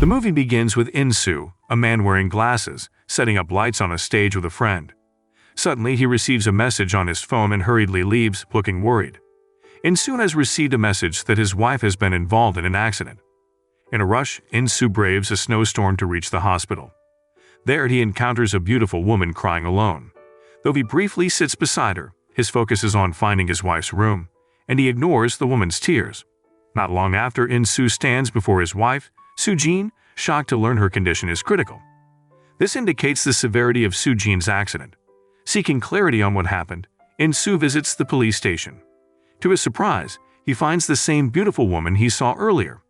The movie begins with In-soo, a man wearing glasses, setting up lights on a stage with a friend. Suddenly, he receives a message on his phone and hurriedly leaves, looking worried. In-soo has received a message that his wife has been involved in an accident. In a rush, In-soo braves a snowstorm to reach the hospital. There, he encounters a beautiful woman crying alone. Though he briefly sits beside her, his focus is on finding his wife's room, and he ignores the woman's tears. Not long after, In-soo stands before his wife, Soo-jin, shocked to learn her condition is critical. This indicates the severity of Soo-jin's accident. Seeking clarity on what happened, In-soo visits the police station. To his surprise, he finds the same beautiful woman he saw earlier.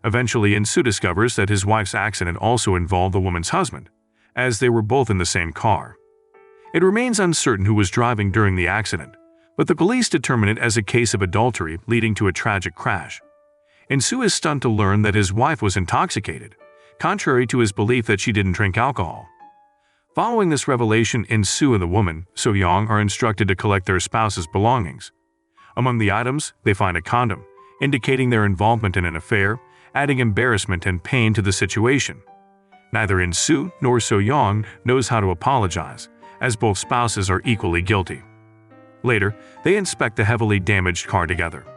Eventually, In-soo discovers that his wife's accident also involved the woman's husband, as they were both in the same car. It remains uncertain who was driving during the accident, but the police determine it as a case of adultery leading to a tragic crash. In-soo is stunned to learn that his wife was intoxicated, contrary to his belief that she didn't drink alcohol. Following this revelation, In-soo and the woman, So-young, are instructed to collect their spouse's belongings. Among the items, they find a condom, indicating their involvement in an affair, adding embarrassment and pain to the situation. Neither In-soo nor So-young knows how to apologize, as both spouses are equally guilty. Later, they inspect the heavily damaged car together.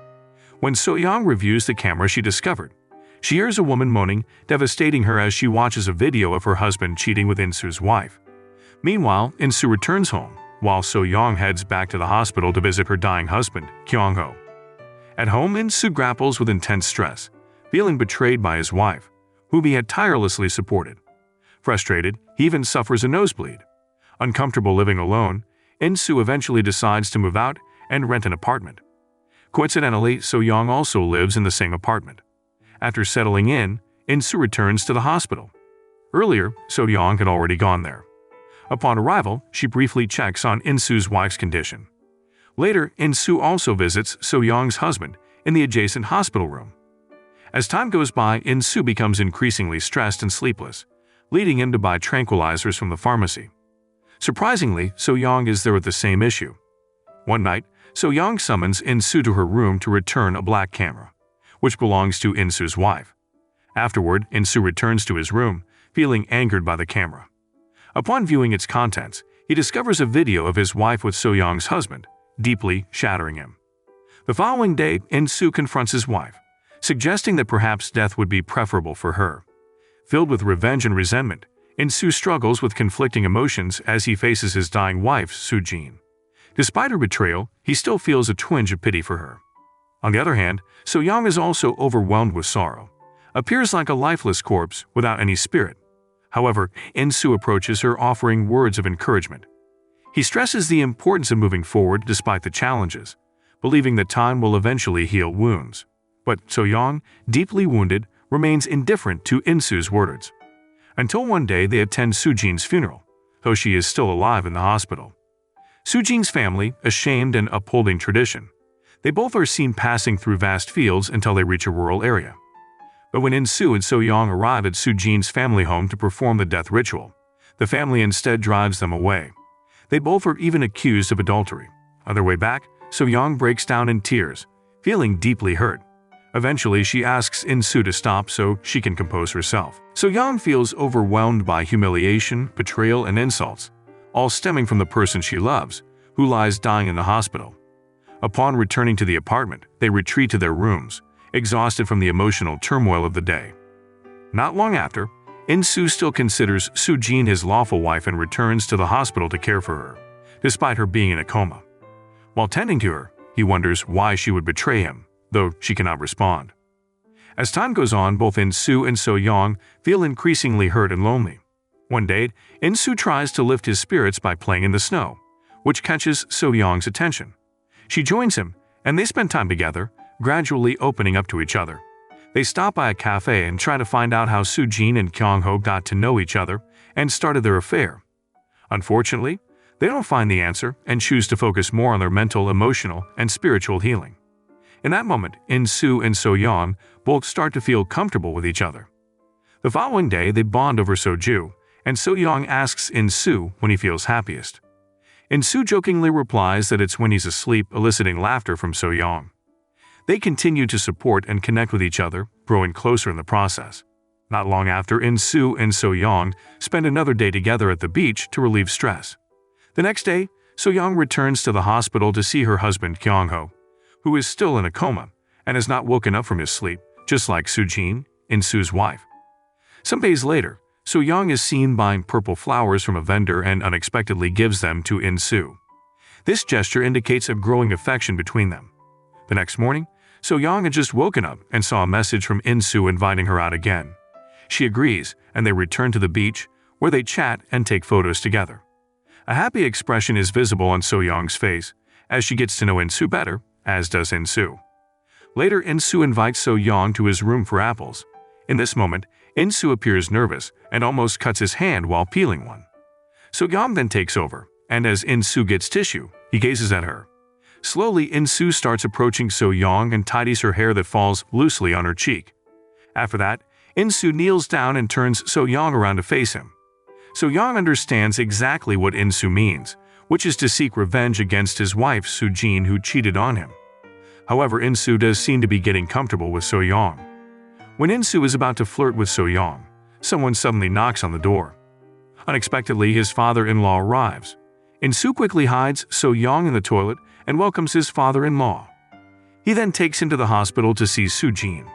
When So-young reviews the camera she discovered, she hears a woman moaning, devastating her as she watches a video of her husband cheating with In-soo's wife. Meanwhile, In-soo returns home, while So-young heads back to the hospital to visit her dying husband, Kyung-ho. At home, In-soo grapples with intense stress, feeling betrayed by his wife, whom he had tirelessly supported. Frustrated, he even suffers a nosebleed. Uncomfortable living alone, In-soo eventually decides to move out and rent an apartment. Coincidentally, So-young also lives in the same apartment. After settling In-soo returns to the hospital. Earlier, So-young had already gone there. Upon arrival, she briefly checks on In-soo's wife's condition. Later, In-soo also visits So-young's husband in the adjacent hospital room. As time goes by, In-soo becomes increasingly stressed and sleepless, leading him to buy tranquilizers from the pharmacy. Surprisingly, So-young is there with the same issue. One night, So-young summons In-soo to her room to return a black camera, which belongs to In-soo's wife. Afterward, In-soo returns to his room, feeling angered by the camera. Upon viewing its contents, he discovers a video of his wife with So-young's husband, deeply shattering him. The following day, In-soo confronts his wife, suggesting that perhaps death would be preferable for her. Filled with revenge and resentment, In-soo struggles with conflicting emotions as he faces his dying wife, Soo-jin. Despite her betrayal, he still feels a twinge of pity for her. On the other hand, So-young is also overwhelmed with sorrow, appears like a lifeless corpse without any spirit. However, In-soo approaches her offering words of encouragement. He stresses the importance of moving forward despite the challenges, believing that time will eventually heal wounds. But So-young, deeply wounded, remains indifferent to In-soo's words. Until one day they attend Soo-jin's funeral, though she is still alive in the hospital. Soo-jin's family, ashamed and upholding tradition. They both are seen passing through vast fields until they reach a rural area. But when In-soo and So-young arrive at Soo-jin's family home to perform the death ritual, the family instead drives them away. They both are even accused of adultery. On their way back, So-young breaks down in tears, feeling deeply hurt. Eventually, she asks In-soo to stop so she can compose herself. So-young feels overwhelmed by humiliation, betrayal, and insults, all stemming from the person she loves, who lies dying in the hospital. Upon returning to the apartment, they retreat to their rooms, exhausted from the emotional turmoil of the day. Not long after, In-soo still considers Soo-jin his lawful wife and returns to the hospital to care for her, despite her being in a coma. While tending to her, he wonders why she would betray him, though she cannot respond. As time goes on, both In-soo and So-young feel increasingly hurt and lonely. One day, In-soo tries to lift his spirits by playing in the snow, which catches So-young's attention. She joins him, and they spend time together, gradually opening up to each other. They stop by a cafe and try to find out how Soo-jin and Kyung-ho got to know each other and started their affair. Unfortunately, they don't find the answer and choose to focus more on their mental, emotional, and spiritual healing. In that moment, In-soo and So-young both start to feel comfortable with each other. The following day, they bond over soju, and So-young asks In-soo when he feels happiest. In-soo jokingly replies that it's when he's asleep, eliciting laughter from So-young. They continue to support and connect with each other, growing closer in the process. Not long after, In-soo and So-young spend another day together at the beach to relieve stress. The next day, So-young returns to the hospital to see her husband Kyung-ho, who is still in a coma and has not woken up from his sleep, just like Soo-jin, In-soo's wife. Some days later, So-young is seen buying purple flowers from a vendor and unexpectedly gives them to In-soo. This gesture indicates a growing affection between them. The next morning, So-young had just woken up and saw a message from In-soo inviting her out again. She agrees, and they return to the beach, where they chat and take photos together. A happy expression is visible on So-young's face, as she gets to know In-soo better, as does In-soo. Later, In-soo invites So-young to his room for apples. In this moment, In-soo appears nervous and almost cuts his hand while peeling one. So-young then takes over, and as In-soo gets tissue, he gazes at her. Slowly, In-soo starts approaching So-young and tidies her hair that falls loosely on her cheek. After that, In-soo kneels down and turns So-young around to face him. So-young understands exactly what In-soo means, which is to seek revenge against his wife Soo-jin, who cheated on him. However, In-soo does seem to be getting comfortable with So-young. When In-soo is about to flirt with So-young, someone suddenly knocks on the door. Unexpectedly, his father-in-law arrives. In-soo quickly hides So-young in the toilet and welcomes his father-in-law. He then takes him to the hospital to see Soo-jin.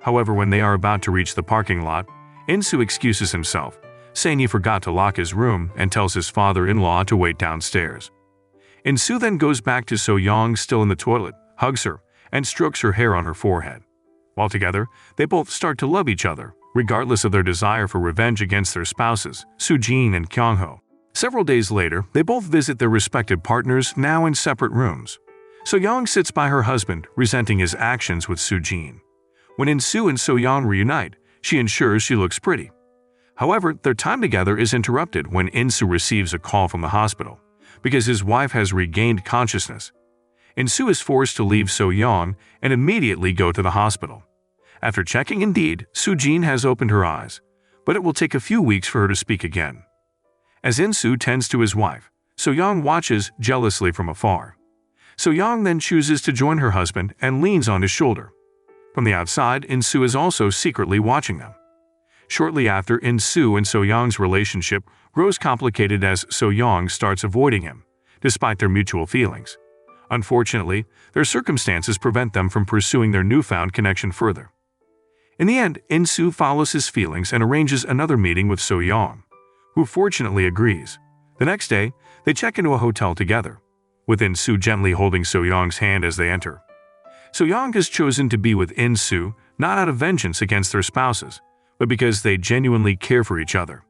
However, when they are about to reach the parking lot, In-soo excuses himself, saying he forgot to lock his room and tells his father-in-law to wait downstairs. In-soo then goes back to So-young still in the toilet, hugs her, and strokes her hair on her forehead. While together, they both start to love each other, regardless of their desire for revenge against their spouses, Soo-jin and Kyung-ho. Several days later, they both visit their respective partners, now in separate rooms. So-young sits by her husband, resenting his actions with Soo-jin. When In-soo and So-young reunite, she ensures she looks pretty. However, their time together is interrupted when In-soo receives a call from the hospital, because his wife has regained consciousness. In-soo is forced to leave So-young and immediately go to the hospital. After checking, indeed, Soo-jin has opened her eyes, but it will take a few weeks for her to speak again. As In-soo tends to his wife, So-young watches jealously from afar. So-young then chooses to join her husband and leans on his shoulder. From the outside, In-soo is also secretly watching them. Shortly after, In-soo and So-young's relationship grows complicated as So-young starts avoiding him, despite their mutual feelings. Unfortunately, their circumstances prevent them from pursuing their newfound connection further. In the end, In-soo follows his feelings and arranges another meeting with So-young, who fortunately agrees. The next day, they check into a hotel together, with In-soo gently holding So-young's hand as they enter. So-young has chosen to be with In-soo not out of vengeance against their spouses, but because they genuinely care for each other.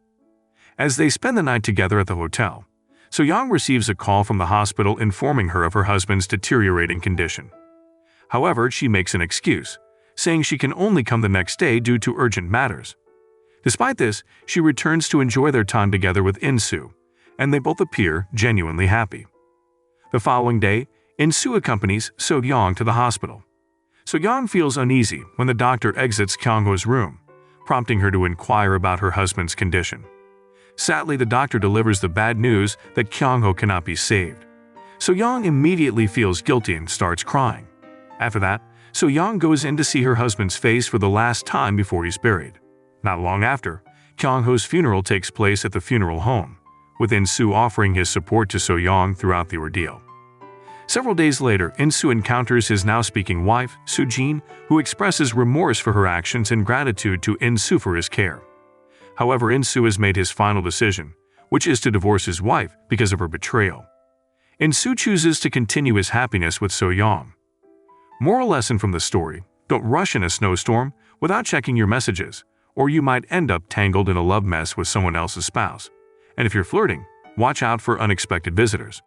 As they spend the night together at the hotel, So-young receives a call from the hospital informing her of her husband's deteriorating condition. However, she makes an excuse, saying she can only come the next day due to urgent matters. Despite this, she returns to enjoy their time together with In-soo, and they both appear genuinely happy. The following day, In-soo accompanies So-young to the hospital. So-young feels uneasy when the doctor exits Kyung-ho's room, prompting her to inquire about her husband's condition. Sadly, the doctor delivers the bad news that Kyung-ho cannot be saved. So-young immediately feels guilty and starts crying. After that, So-young goes in to see her husband's face for the last time before he's buried. Not long after, Kyung-ho's funeral takes place at the funeral home, with In-soo offering his support to So-young throughout the ordeal. Several days later, In-soo encounters his now-speaking wife, Soo-jin, who expresses remorse for her actions and gratitude to In-soo for his care. However, In-soo has made his final decision, which is to divorce his wife because of her betrayal. In-soo chooses to continue his happiness with So-young. Moral lesson from the story: don't rush in a snowstorm without checking your messages, or you might end up tangled in a love mess with someone else's spouse. And if you're flirting, watch out for unexpected visitors.